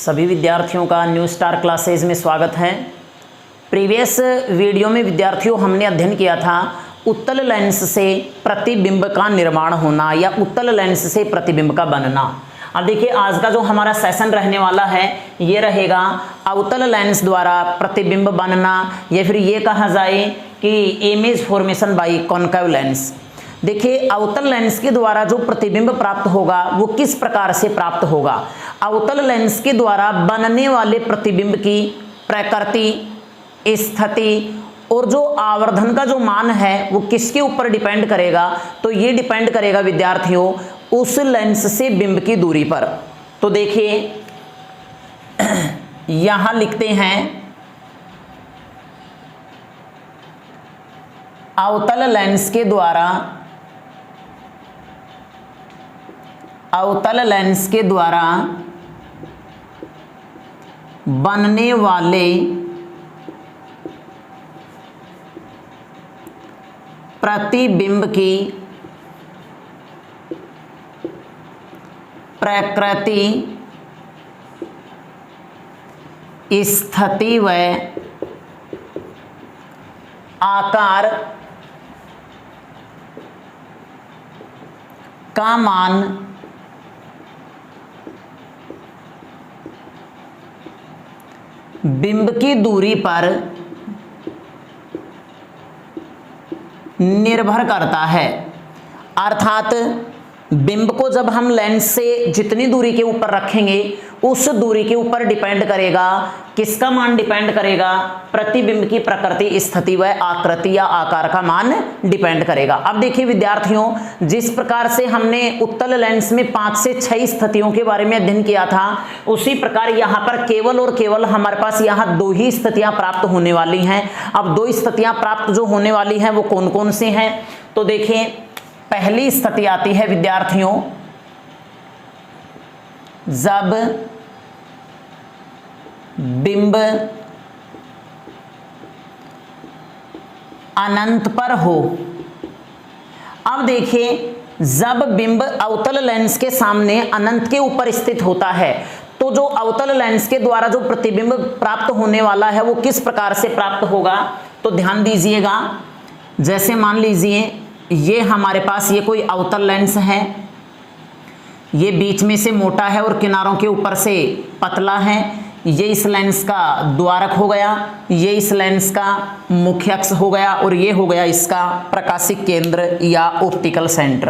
सभी विद्यार्थियों का न्यू स्टार क्लासेज में स्वागत है। प्रीवियस वीडियो में विद्यार्थियों हमने अध्ययन किया था उत्तल लेंस से प्रतिबिंब का निर्माण होना या उत्तल लेंस से प्रतिबिंब का बनना। अब देखिए आज का जो हमारा सेशन रहने वाला है ये रहेगा अवतल लेंस द्वारा प्रतिबिंब बनना या फिर ये कहा जाए कि image formation by concave lens. देखिए अवतल लेंस के द्वारा जो प्रतिबिंब प्राप्त होगा वो किस प्रकार से प्राप्त होगा। अवतल लेंस के द्वारा बनने वाले प्रतिबिंब की प्रकृति, स्थिति और जो आवर्धन का जो मान है वो किसके ऊपर डिपेंड करेगा, तो ये डिपेंड करेगा विद्यार्थियों उस लेंस से बिंब की दूरी पर। तो देखिए यहां लिखते हैं अवतल लेंस के द्वारा बनने वाले प्रतिबिंब की प्रकृति, स्थिति व आकार का मान बिंब की दूरी पर निर्भर करता है। अर्थात बिंब को जब हम लेंस से जितनी दूरी के ऊपर रखेंगे उस दूरी के ऊपर डिपेंड करेगा, किसका मान डिपेंड करेगा, प्रतिबिंब की प्रकृति, स्थिति व आकृति या आकार का मान डिपेंड करेगा। अब देखिए विद्यार्थियों जिस प्रकार से हमने उत्तल लेंस में 5 से 6 स्थितियों के बारे में अध्ययन किया था उसी प्रकार यहाँ पर केवल और केवल हमारे पास यहाँ 2 ही स्थितियां प्राप्त होने वाली हैं। अब 2 स्थितियां प्राप्त जो होने वाली हैं वो कौन कौन सी हैं, तो देखिए पहली स्थिति आती है विद्यार्थियों जब बिंब अनंत पर हो। अब देखिए जब बिंब अवतल लेंस के सामने अनंत के ऊपर स्थित होता है तो जो अवतल लेंस के द्वारा जो प्रतिबिंब प्राप्त होने वाला है वो किस प्रकार से प्राप्त होगा, तो ध्यान दीजिएगा। जैसे मान लीजिए ये हमारे पास ये कोई अवतल लेंस है, ये बीच में से मोटा है और किनारों के ऊपर से पतला है। ये इस लेंस का द्वारक हो गया, ये इस लेंस का मुख्य अक्ष हो गया और ये हो गया इसका प्रकाशिक केंद्र या ऑप्टिकल सेंटर।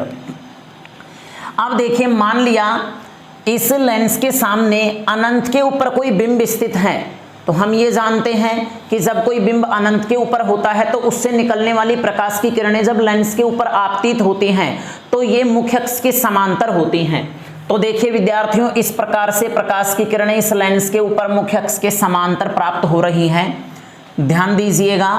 अब देखिए मान लिया इस लेंस के सामने अनंत के ऊपर कोई बिंब स्थित है, तो हम ये जानते हैं कि जब कोई बिंब अनंत के ऊपर होता है तो उससे निकलने वाली प्रकाश की किरणें जब लेंस के ऊपर आपतित होती हैं तो ये मुख्य अक्ष के समांतर होती हैं। तो देखिए विद्यार्थियों इस प्रकार से प्रकाश की किरणें इस लेंस के ऊपर मुख्य अक्ष के समांतर प्राप्त हो रही हैं। ध्यान दीजिएगा।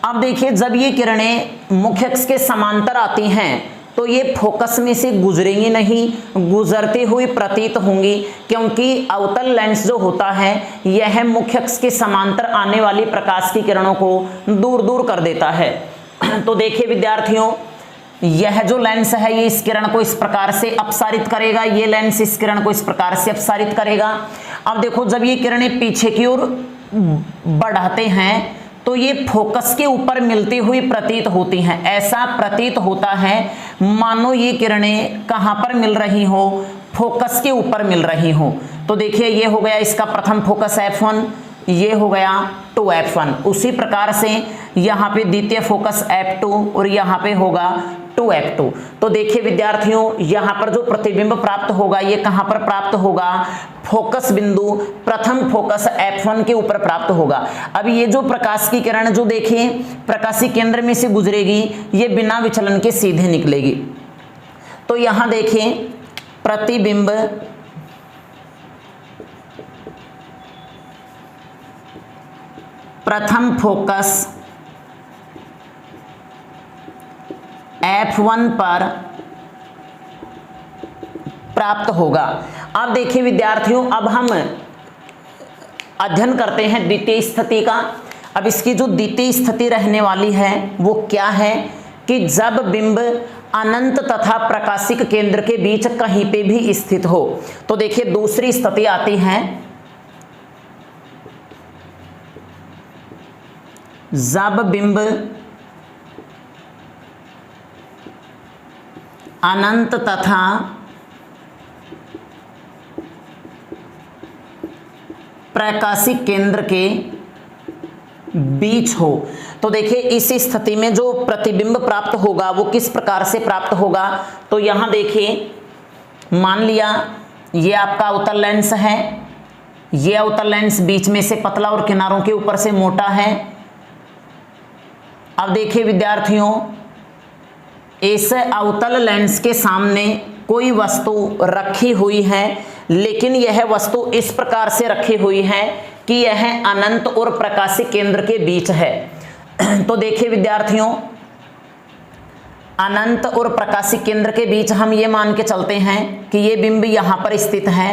अब देखिए जब ये किरणें मुख्य अक्ष के समांतर आती हैं तो ये फोकस में से गुजरेंगी नहीं, गुजरती हुई प्रतीत होंगी, क्योंकि अवतल लेंस जो होता है यह मुख्य अक्ष के समांतर आने वाली प्रकाश की किरणों को दूर दूर कर देता है। तो देखिए विद्यार्थियों यह जो लेंस है ये इस किरण को इस प्रकार से अपसारित करेगा, ये लेंस इस किरण को इस प्रकार से अपसारित करेगा। अब देखो जब ये किरणें पीछे की ओर बढ़ाते हैं तो ये फोकस के ऊपर मिलती हुई प्रतीत होती हैं। ऐसा प्रतीत होता है मानो ये किरणें कहां पर मिल रही हो, फोकस के ऊपर मिल रही हो। तो देखिए ये हो गया इसका प्रथम फोकस F1, ये हो गया 2F1। उसी प्रकार से यहाँ पे द्वितीय फोकस F2 और यहाँ पे होगा 2F2। तो देखिए विद्यार्थियों यहाँ पर जो प्रतिबिंब प्राप्त होगा ये कहाँ पर प्राप्त होगा, फोकस बिंदु प्रथम फोकस F1 के ऊपर प्राप्त होगा। अब ये जो प्रकाश की किरण जो देखिए प्रकाशिक केंद्र में से गुजरेगी ये बिना विचलन के सीधे निकलेगी। तो यहाँ देखिए प्रतिबिंब प्रथम फोकस F1 पर प्राप्त होगा। अब देखिए विद्यार्थियों अब हम अध्ययन करते हैं द्वितीय स्थिति का। अब इसकी जो द्वितीय स्थिति रहने वाली है वो क्या है कि जब बिंब अनंत तथा प्रकाशिक केंद्र के बीच कहीं पे भी स्थित हो। तो देखिए दूसरी स्थिति आती है जब बिंब अनंत तथा प्रकाशिक केंद्र के बीच हो। तो देखिए इस स्थिति में जो प्रतिबिंब प्राप्त होगा वो किस प्रकार से प्राप्त होगा। तो यहां देखिए मान लिया ये आपका अवतल लेंस है, ये अवतल लेंस बीच में से पतला और किनारों के ऊपर से मोटा है। अब देखिए विद्यार्थियों, इस अवतल लेंस के सामने कोई वस्तु रखी हुई है, लेकिन यह वस्तु इस प्रकार से रखी हुई है कि यह अनंत और प्रकाशिक केंद्र के बीच है। तो देखिए विद्यार्थियों, अनंत और प्रकाशिक केंद्र के बीच हम ये मान के चलते हैं कि ये बिंब यहां पर स्थित है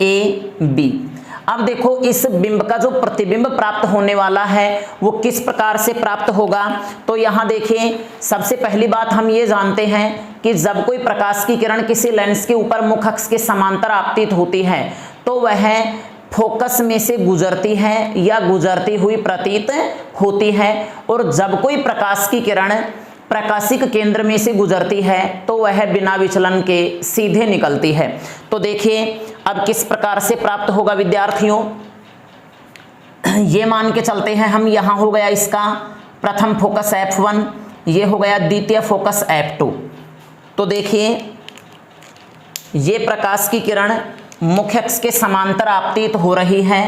ए बी। अब देखो इस बिंब का जो प्रतिबिंब प्राप्त होने वाला है वो किस प्रकार से प्राप्त होगा। तो यहां देखिए सबसे पहली बात हम ये जानते हैं कि जब कोई प्रकाश की किरण किसी लेंस के ऊपर मुख्य अक्ष के समांतर आपतित होती है तो वह फोकस में से गुजरती है या गुजरती हुई प्रतीत होती है, और जब कोई प्रकाश की किरण प्रकाशिक केंद्र में से गुजरती है तो वह बिना विचलन के सीधे निकलती है। तो देखिए अब किस प्रकार से प्राप्त होगा विद्यार्थियों, ये मान के चलते हैं हम, यहां हो गया इसका प्रथम फोकस F1, ये हो गया द्वितीय फोकस F2। तो देखिए ये प्रकाश की किरण मुख्य अक्ष के समांतर आपतित हो रही है,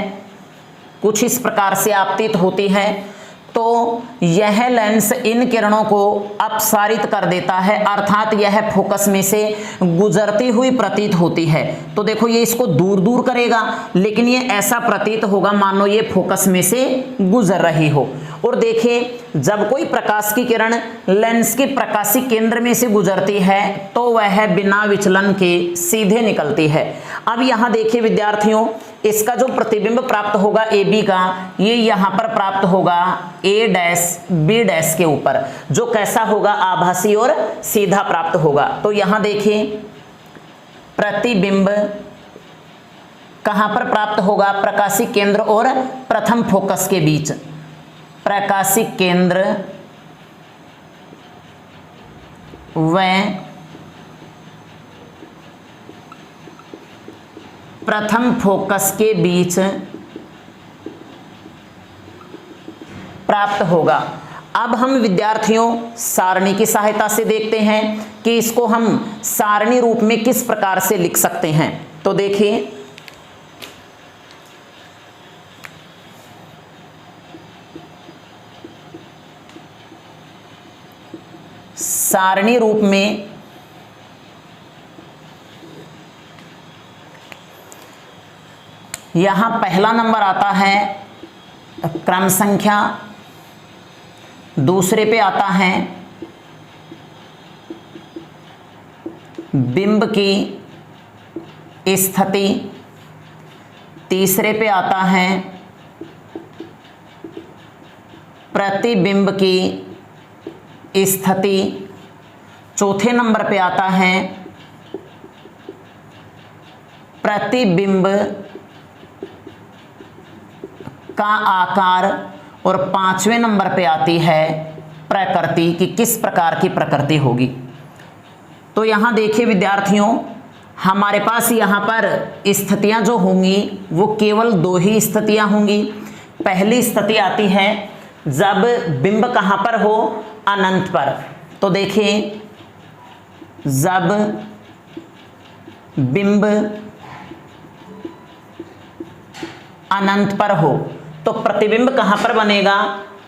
कुछ इस प्रकार से आपतित होती है। तो यह लेंस इन किरणों को अपसारित कर देता है, अर्थात यह फोकस में से गुजरती हुई प्रतीत होती है। तो देखो ये इसको दूर दूर करेगा, लेकिन ये ऐसा प्रतीत होगा मानो ये फोकस में से गुजर रही हो। और देखिए जब कोई प्रकाश की किरण लेंस के प्रकाशिक केंद्र में से गुजरती है तो वह बिना विचलन के सीधे निकलती है। अब यहां देखिए विद्यार्थियों, इसका जो प्रतिबिंब प्राप्त होगा ए बी का, ये यहां पर प्राप्त होगा ए डैश बी डैश के ऊपर, जो कैसा होगा, आभासी और सीधा प्राप्त होगा। तो यहां देखिए प्रतिबिंब कहां पर प्राप्त होगा, प्रकाशिक केंद्र और प्रथम फोकस के बीच। प्रकाशिक केंद्र व प्रथम फोकस के बीच प्राप्त होगा। अब हम विद्यार्थियों सारणी की सहायता से देखते हैं कि इसको हम सारणी रूप में किस प्रकार से लिख सकते हैं। तो देखिए सारणी रूप में यहां पहला नंबर आता है क्रम संख्या, दूसरे पे आता है बिंब की स्थिति, तीसरे पे आता है प्रतिबिंब की स्थिति, चौथे नंबर पे आता है प्रतिबिंब का आकार, और पांचवें नंबर पे आती है प्रकृति कि किस प्रकार की प्रकृति होगी। तो यहां देखिए विद्यार्थियों, हमारे पास यहां पर स्थितियां जो होंगी वो केवल दो ही स्थितियां होंगी। पहली स्थिति आती है जब बिंब कहां पर हो, अनंत पर। तो देखिए जब बिंब अनंत पर हो तो प्रतिबिंब कहां पर बनेगा,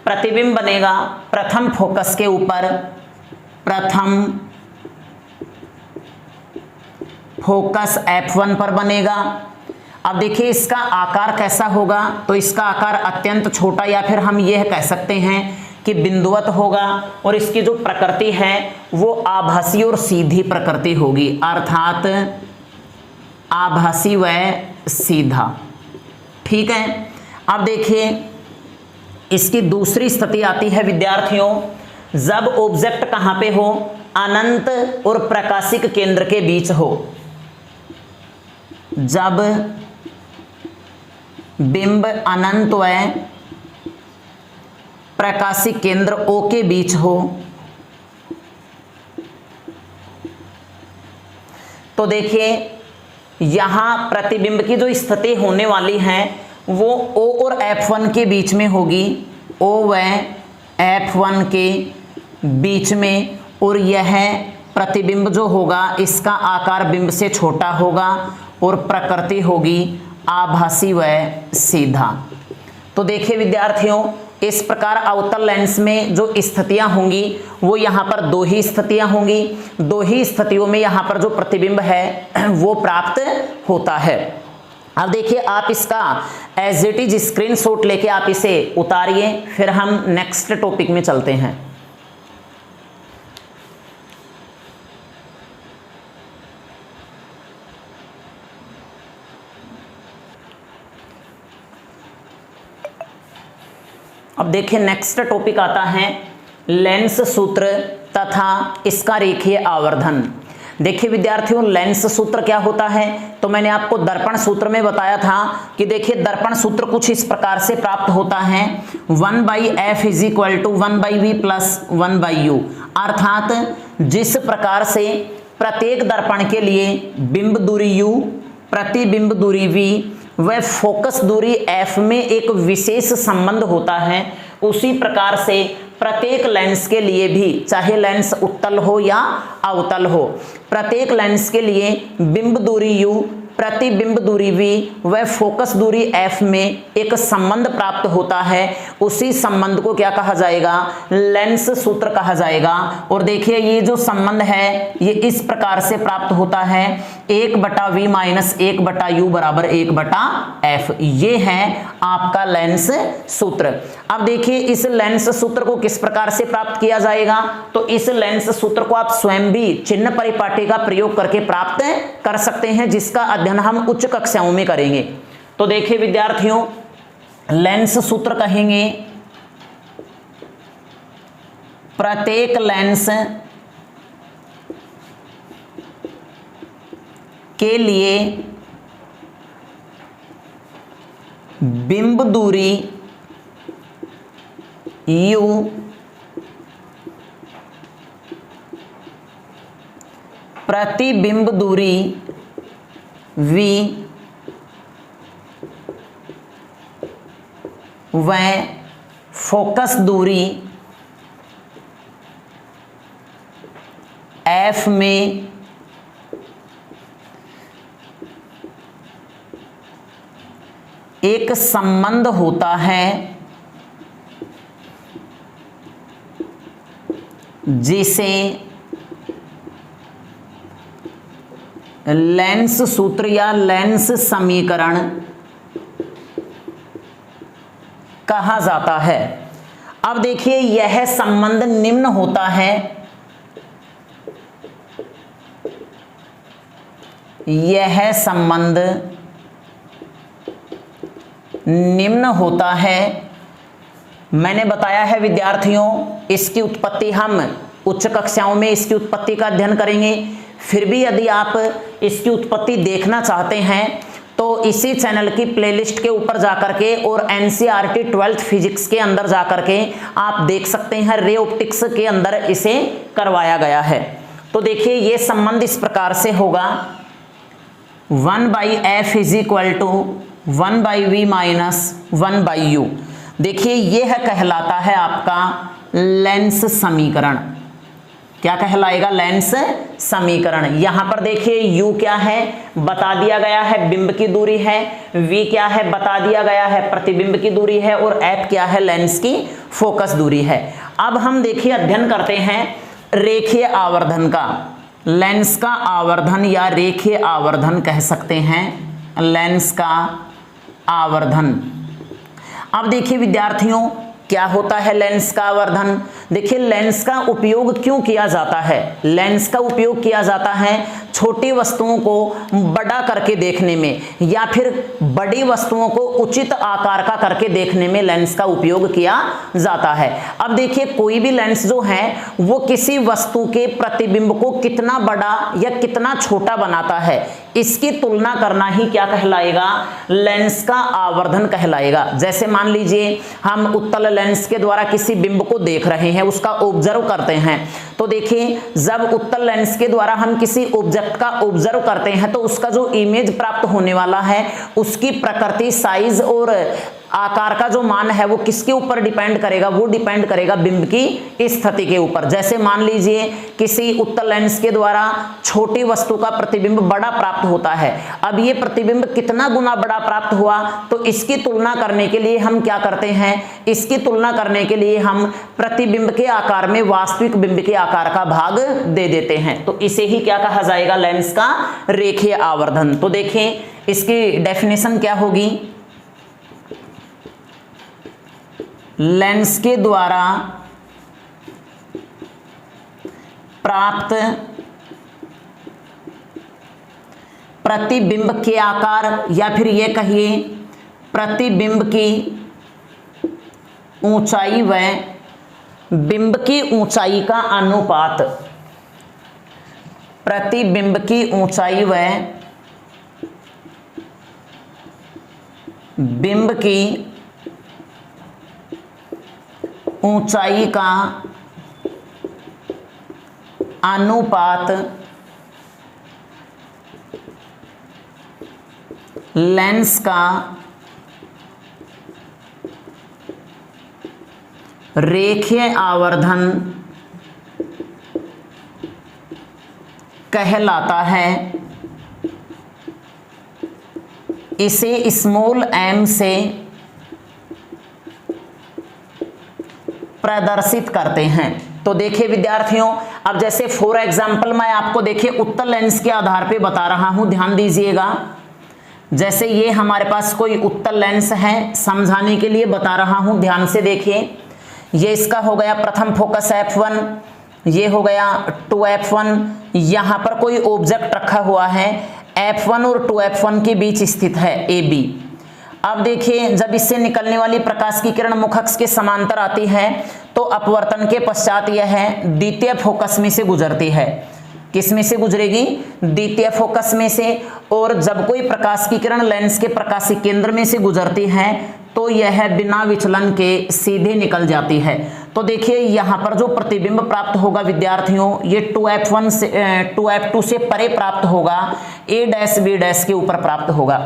प्रतिबिंब बनेगा प्रथम फोकस के ऊपर, प्रथम फोकस F1 पर बनेगा। अब देखिए इसका आकार कैसा होगा, तो इसका आकार अत्यंत छोटा या फिर हम यह कह सकते हैं कि बिंदुवत होगा, और इसकी जो प्रकृति है वो आभासी और सीधी प्रकृति होगी, अर्थात आभासी व सीधा। ठीक है। अब देखिए इसकी दूसरी स्थिति आती है विद्यार्थियों, जब ऑब्जेक्ट कहां पे हो, अनंत और प्रकाशिक केंद्र के बीच हो, जब बिंब अनंत व प्रकाशिक केंद्र O के बीच हो, तो देखिए यहां प्रतिबिंब की जो स्थिति होने वाली है वो O और F1 के बीच में होगी, O व F1 के बीच में, और यह प्रतिबिंब जो होगा इसका आकार बिंब से छोटा होगा और प्रकृति होगी आभासी व सीधा। तो देखिए विद्यार्थियों, इस प्रकार अवतल लेंस में जो स्थितियां होंगी वो यहाँ पर दो ही स्थितियां होंगी, दो ही स्थितियों में यहाँ पर जो प्रतिबिंब है वो प्राप्त होता है। अब देखिए आप इसका एज इट इज स्क्रीनशॉट लेके आप इसे उतारिए, फिर हम नेक्स्ट टॉपिक में चलते हैं। अब देखिए नेक्स्ट टॉपिक आता है लेंस सूत्र तथा इसका रेखीय आवर्धन। देखिए विद्यार्थियों, लेंस सूत्र क्या होता है, तो मैंने आपको दर्पण सूत्र में बताया था कि देखिए दर्पण सूत्र कुछ इस प्रकार से प्राप्त होता है, 1/f = 1/v + 1/u, अर्थात जिस प्रकार से प्रत्येक दर्पण के लिए बिंब दूरी u, प्रतिबिंब दूरी v व फोकस दूरी f में एक विशेष संबंध होता है, उसी प्रकार से प्रत्येक लेंस के लिए भी, चाहे लेंस उत्तल हो या अवतल हो, प्रत्येक लेंस के लिए बिंब दूरी u, प्रतिबिंब दूरी v व फोकस दूरी f में एक संबंध प्राप्त होता है, उसी संबंध को क्या कहा जाएगा, लेंस सूत्र कहा जाएगा। और देखिए ये जो संबंध है ये इस प्रकार से प्राप्त होता है, 1/v - 1/u = 1/f, ये है आपका लेंस सूत्र। अब देखिए इस लेंस सूत्र को किस प्रकार से प्राप्त किया जाएगा, तो इस लेंस सूत्र को आप स्वयं भी चिन्ह परिपाटी का प्रयोग करके प्राप्त कर सकते हैं, जिसका अध्ययन हम उच्च कक्षाओं में करेंगे। तो देखिए विद्यार्थियों, लेंस सूत्र कहेंगे प्रत्येक लेंस के लिए बिंब दूरी u, प्रतिबिंब दूरी v व फोकस दूरी f में एक संबंध होता है, जिसे लेंस सूत्र या लेंस समीकरण कहा जाता है। अब देखिए यह संबंध निम्न होता है, यह संबंध निम्न होता है। मैंने बताया है विद्यार्थियों, इसकी उत्पत्ति हम उच्च कक्षाओं में इसकी उत्पत्ति का अध्ययन करेंगे। फिर भी यदि आप इसकी उत्पत्ति देखना चाहते हैं तो इसी चैनल की प्लेलिस्ट के ऊपर जाकर के और एनसीईआरटी 12th फिजिक्स के अंदर जाकर के आप देख सकते हैं, रे ऑप्टिक्स के अंदर इसे करवाया गया है। तो देखिए ये संबंध इस प्रकार से होगा, 1/f = 1/v - 1/u। देखिए यह कहलाता है आपका लेंस समीकरण। क्या कहलाएगा, लेंस समीकरण। यहां पर देखिए u क्या है बता दिया गया है, बिंब की दूरी है, v क्या है बता दिया गया है, प्रतिबिंब की दूरी है, और f क्या है, लेंस की फोकस दूरी है। अब हम देखिए अध्ययन करते हैं रेखीय आवर्धन का। लेंस का आवर्धन या रेखीय आवर्धन कह सकते हैं, लेंस का आवर्धन। अब देखिए विद्यार्थियों, क्या होता है लेंस का आवर्धन। देखिए लेंस का उपयोग क्यों किया जाता है? लेंस का उपयोग किया जाता है छोटी वस्तुओं को बड़ा करके देखने में, या फिर बड़ी वस्तुओं को उचित आकार का करके देखने में लेंस का उपयोग किया जाता है। अब देखिए कोई भी लेंस जो है वो किसी वस्तु के प्रतिबिंब को कितना बड़ा या कितना छोटा बनाता है, इसकी तुलना करना ही क्या कहलाएगा? लेंस का आवर्धन कहलाएगा। जैसे मान लीजिए हम उत्तल लेंस के द्वारा किसी बिंब को देख रहे हैं, उसका ऑब्जर्व करते हैं, तो देखिए जब उत्तल लेंस के द्वारा हम किसी ऑब्जेक्ट का ऑब्जर्व करते हैं तो उसका जो इमेज प्राप्त होने वाला है उसकी प्रकृति, साइज और आकार का जो मान है वो किसके ऊपर डिपेंड करेगा? वो डिपेंड करेगा बिंब की स्थिति के ऊपर। जैसे मान लीजिए किसी उत्तल लेंस के द्वारा छोटी वस्तु का प्रतिबिंब बड़ा प्राप्त होता है। अब ये प्रतिबिंब कितना गुना बड़ा प्राप्त हुआ, तो इसकी तुलना करने के लिए हम क्या करते हैं? इसकी तुलना करने के लिए हम प्रतिबिंब के आकार में वास्तविक बिंब के आकार का भाग दे देते हैं। तो इसे ही क्या कहा जाएगा? लेंस का रेखीय आवर्धन। तो देखें इसकी डेफिनेशन क्या होगी? लेंस के द्वारा प्राप्त प्रतिबिंब के आकार, या फिर ये कहिए प्रतिबिंब की ऊंचाई व बिंब की ऊंचाई का अनुपात, प्रतिबिंब की ऊंचाई व बिंब की ऊंचाई का अनुपात लेंस का रेखीय आवर्धन कहलाता है। इसे स्मॉल m से प्रदर्शित करते हैं। तो देखिए विद्यार्थियों, अब जैसे फॉर एग्जांपल मैं आपको देखिए उत्तल लेंस के आधार पे बता रहा हूं, ध्यान दीजिएगा। जैसे ये हमारे पास कोई उत्तल लेंस है, समझाने के लिए बता रहा हूं, ध्यान से देखिए। ये इसका हो गया प्रथम फोकस f1, ये हो गया 2f1। यहां पर कोई ऑब्जेक्ट रखा हुआ है, f1 और 2f1 के बीच स्थित है AB। अब देखिए जब इससे निकलने वाली प्रकाश की किरण मुख अक्ष के समांतर आती है तो अपवर्तन के पश्चात यह द्वितीय फोकस में से गुजरती है। किस में से गुजरेगी? द्वितीय फोकस में से। और जब कोई प्रकाश की किरण लेंस के प्रकाशिक केंद्र में से गुजरती है तो यह बिना विचलन के सीधे निकल जाती है। तो देखिए यहाँ पर जो प्रतिबिंब प्राप्त होगा विद्यार्थियों, ये 2f1 से 2f2 से परे प्राप्त होगा, a डैश b डैश के ऊपर प्राप्त होगा।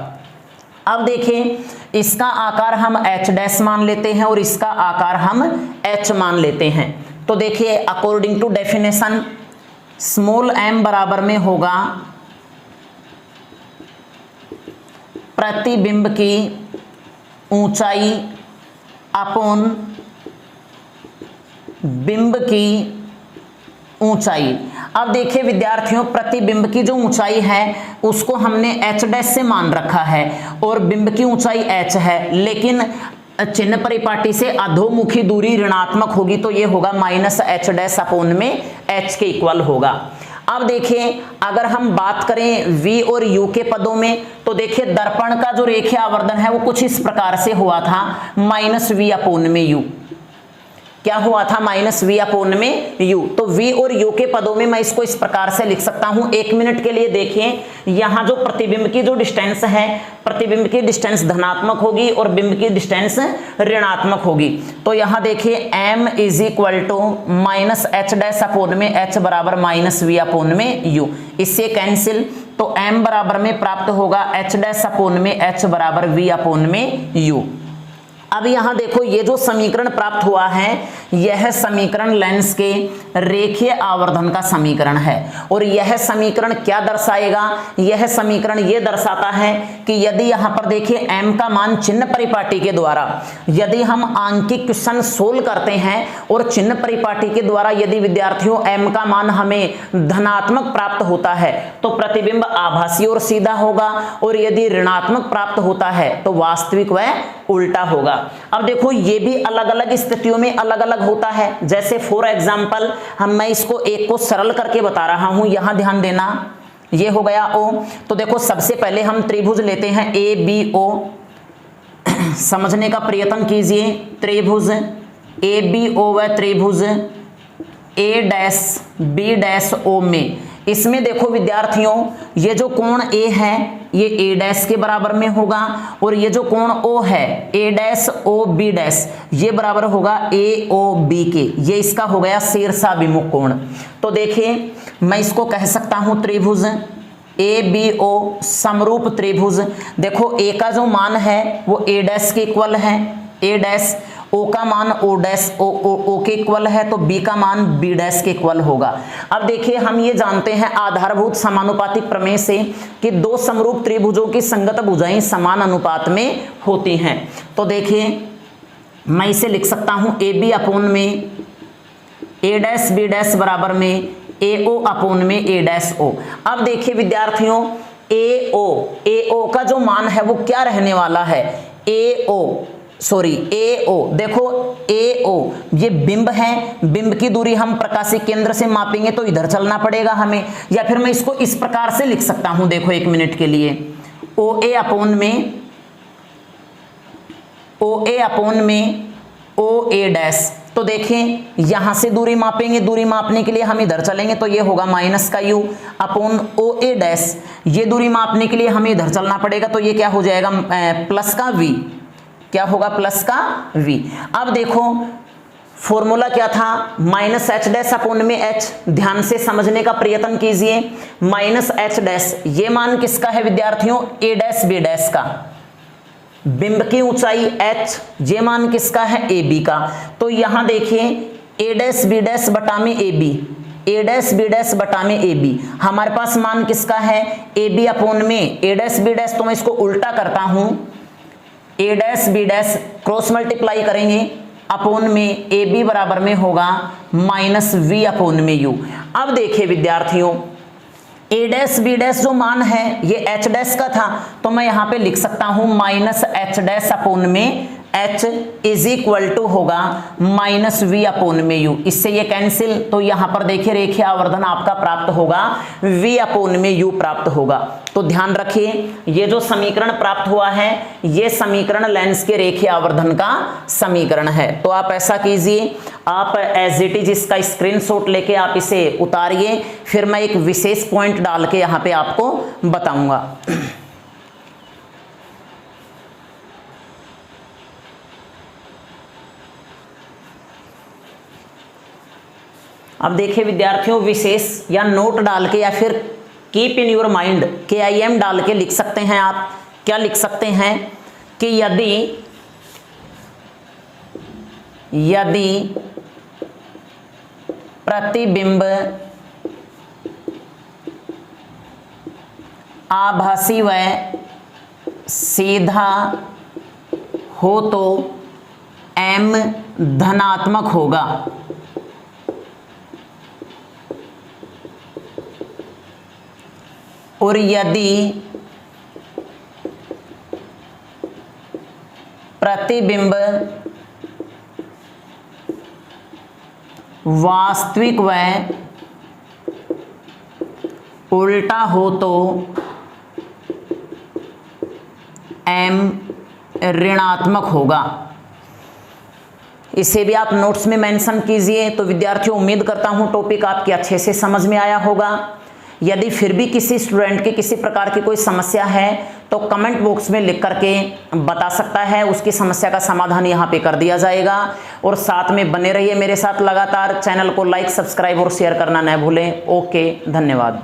अब देखें इसका आकार हम h डैश मान लेते हैं और इसका आकार हम h मान लेते हैं। तो देखिए according to definition small m बराबर में होगा प्रतिबिंब की ऊंचाई अपॉन बिंब की ऊंचाई। अब देखिए विद्यार्थियों प्रतिबिंब की जो ऊंचाई है उसको हमने h डैश से मान रखा है और बिंब की ऊंचाई h है, लेकिन चिन्ह परिपाटी से अधोमुखी दूरी ऋणात्मक होगी तो ये होगा माइनस h डैश अपॉन में h के इक्वल होगा। अब देखिए अगर हम बात करें v और u के पदों में तो देखिए दर्पण का जो रेखीय आवर्धन है वो कुछ इस प्रकार से हुआ था, माइनस v अपॉन में u। क्या हुआ था? माइनस v अपॉन में u। तो v और u के पदों में मैं इसको इस प्रकार से लिख सकता हूं। एक मिनट के लिए देखिए, यहां जो प्रतिबिंब की जो डिस्टेंस है, प्रतिबिंब की डिस्टेंस धनात्मक होगी और बिंब की डिस्टेंस ऋणात्मक होगी। तो यहां देखिए m is equal to minus H dash upon में h बराबर माइनस v अपॉन में u। इससे कैंसिल, तो m बराबर में प्राप्त होगा h डैश अपॉन में h बराबर v अपॉन में u। अब यहां देखो ये जो समीकरण प्राप्त हुआ है यह समीकरण लेंस के रेखीय आवर्धन का समीकरण है। और यह समीकरण क्या दर्शाएगा? यह समीकरण ये दर्शाता है कि यदि यहां पर देखिए m का मान चिन्ह परिपाटी के द्वारा यदि हम आंकिक क्वेश्चन सोल्व करते हैं और चिन्ह परिपाटी के द्वारा यदि विद्यार्थियों m का मान हमें धनात्मक प्राप्त होता है तो प्रतिबिंब आभासी और सीधा होगा, और यदि ऋणात्मक प्राप्त होता है तो वास्तविक व उल्टा होगा। अब देखो ये भी अलग अलग स्थितियों में अलग अलग होता है। जैसे फॉर एग्जाम्पल मैं इसको एक को सरल करके बता रहा हूं, यहां ध्यान देना, ये हो गया ओ। तो देखो सबसे पहले हम त्रिभुज लेते हैं ए बी ओ, समझने का प्रयत्न कीजिए। त्रिभुज ए बी ओ व त्रिभुज ए डैश बी डैश ओ में, इसमें देखो विद्यार्थियों ये जो कोण ए है ये ए डैश के बराबर में होगा, और ये जो कोण ओ है ए डैश ओ बी डैश ये बराबर होगा ए ओ बी के। ये इसका हो गया शीर्षाभिमुख कोण। तो देखिए मैं इसको कह सकता हूं त्रिभुज ए बी ओ समरूप त्रिभुज। देखो ए का जो मान है वो ए डैश के इक्वल है, ए डैश, ओ का मान ओ डैश ओ के इक्वल है, तो बी का मान बी डैश के इक्वल होगा। अब देखिए हम ये जानते हैं आधारभूत समानुपातिक प्रमेय से कि दो समरूप त्रिभुजों की संगत भुजाएं समान अनुपात में होती हैं। तो देखिए मैं इसे लिख सकता हूं ए बी अपोन में ए डैश बी डैश बराबर में ए ओ अपोन में ए डैश ओ। अब देखिए विद्यार्थियों ए ओ का जो मान है वो क्या रहने वाला है, ए ओ देखो ए ओ ये बिंब है, बिंब की दूरी हम प्रकाशिक केंद्र से मापेंगे तो इधर चलना पड़ेगा हमें, या फिर मैं इसको इस प्रकार से लिख सकता हूं, देखो एक मिनट के लिए, ओ ए अपोन में ओ ए डैश। तो देखें यहां से दूरी मापेंगे, दूरी मापने के लिए हम इधर चलेंगे तो ये होगा माइनस का U upon O A dash, ये दूरी मापने के लिए हमें इधर चलना पड़ेगा तो ये क्या हो जाएगा प्लस का वी, क्या होगा प्लस का v। अब देखो फॉर्मूला क्या था, माइनस एच डैश अपोन में एच, ध्यान से समझने का प्रयत्न कीजिए। माइनस एच डैश ये मान किसका है विद्यार्थियों, ए डैश बी डैश का, बिंब की ऊंचाई h, ये मान किसका है ए बी का। तो यहां देखिए ए डैश बी डैश बटा में A B, A dash B dash बटा में ए बी, हमारे पास मान किसका है ए बी अपोन में ए डैश बी डैश। तो मैं इसको उल्टा करता हूं, A dash B dash cross multiply करेंगे अपोन में ए बी बराबर में होगा माइनस वी अपोन में यू। अब देखिए विद्यार्थियों ए डैश बी डैश जो मान है ये एच डैश का था, तो मैं यहां पे लिख सकता हूं माइनस एच डैश अपोन में h इज इक्वल टू होगा माइनस वी अपोन में u। इससे ये कैंसिल, तो यहां पर देखिए रेखीय आवर्धन आपका प्राप्त होगा v अपोन में u प्राप्त होगा। तो ध्यान रखिए ये जो समीकरण प्राप्त हुआ है ये समीकरण लेंस के रेखीय आवर्धन का समीकरण है। तो आप ऐसा कीजिए, आप एज इट इज इसका स्क्रीनशॉट लेके आप इसे उतारिए, फिर मैं एक विशेष पॉइंट डाल के यहाँ पे आपको बताऊंगा। अब देखिए विद्यार्थियों विशेष या नोट डाल के या फिर keep in your mind KIM डाल के लिख सकते हैं आप। क्या लिख सकते हैं कि यदि प्रतिबिंब आभासी व सीधा हो तो M धनात्मक होगा। और यदि प्रतिबिंब वास्तविक व उल्टा हो तो M ऋणात्मक होगा। इसे भी आप नोट्स में मेंशन कीजिए। तो विद्यार्थियों उम्मीद करता हूं टॉपिक आपके अच्छे से समझ में आया होगा। यदि फिर भी किसी स्टूडेंट की किसी प्रकार की कोई समस्या है तो कमेंट बॉक्स में लिख करके बता सकता है, उसकी समस्या का समाधान यहाँ पे कर दिया जाएगा। और साथ में बने रहिए मेरे साथ लगातार। चैनल को लाइक, सब्सक्राइब और शेयर करना न भूलें। ओके, धन्यवाद।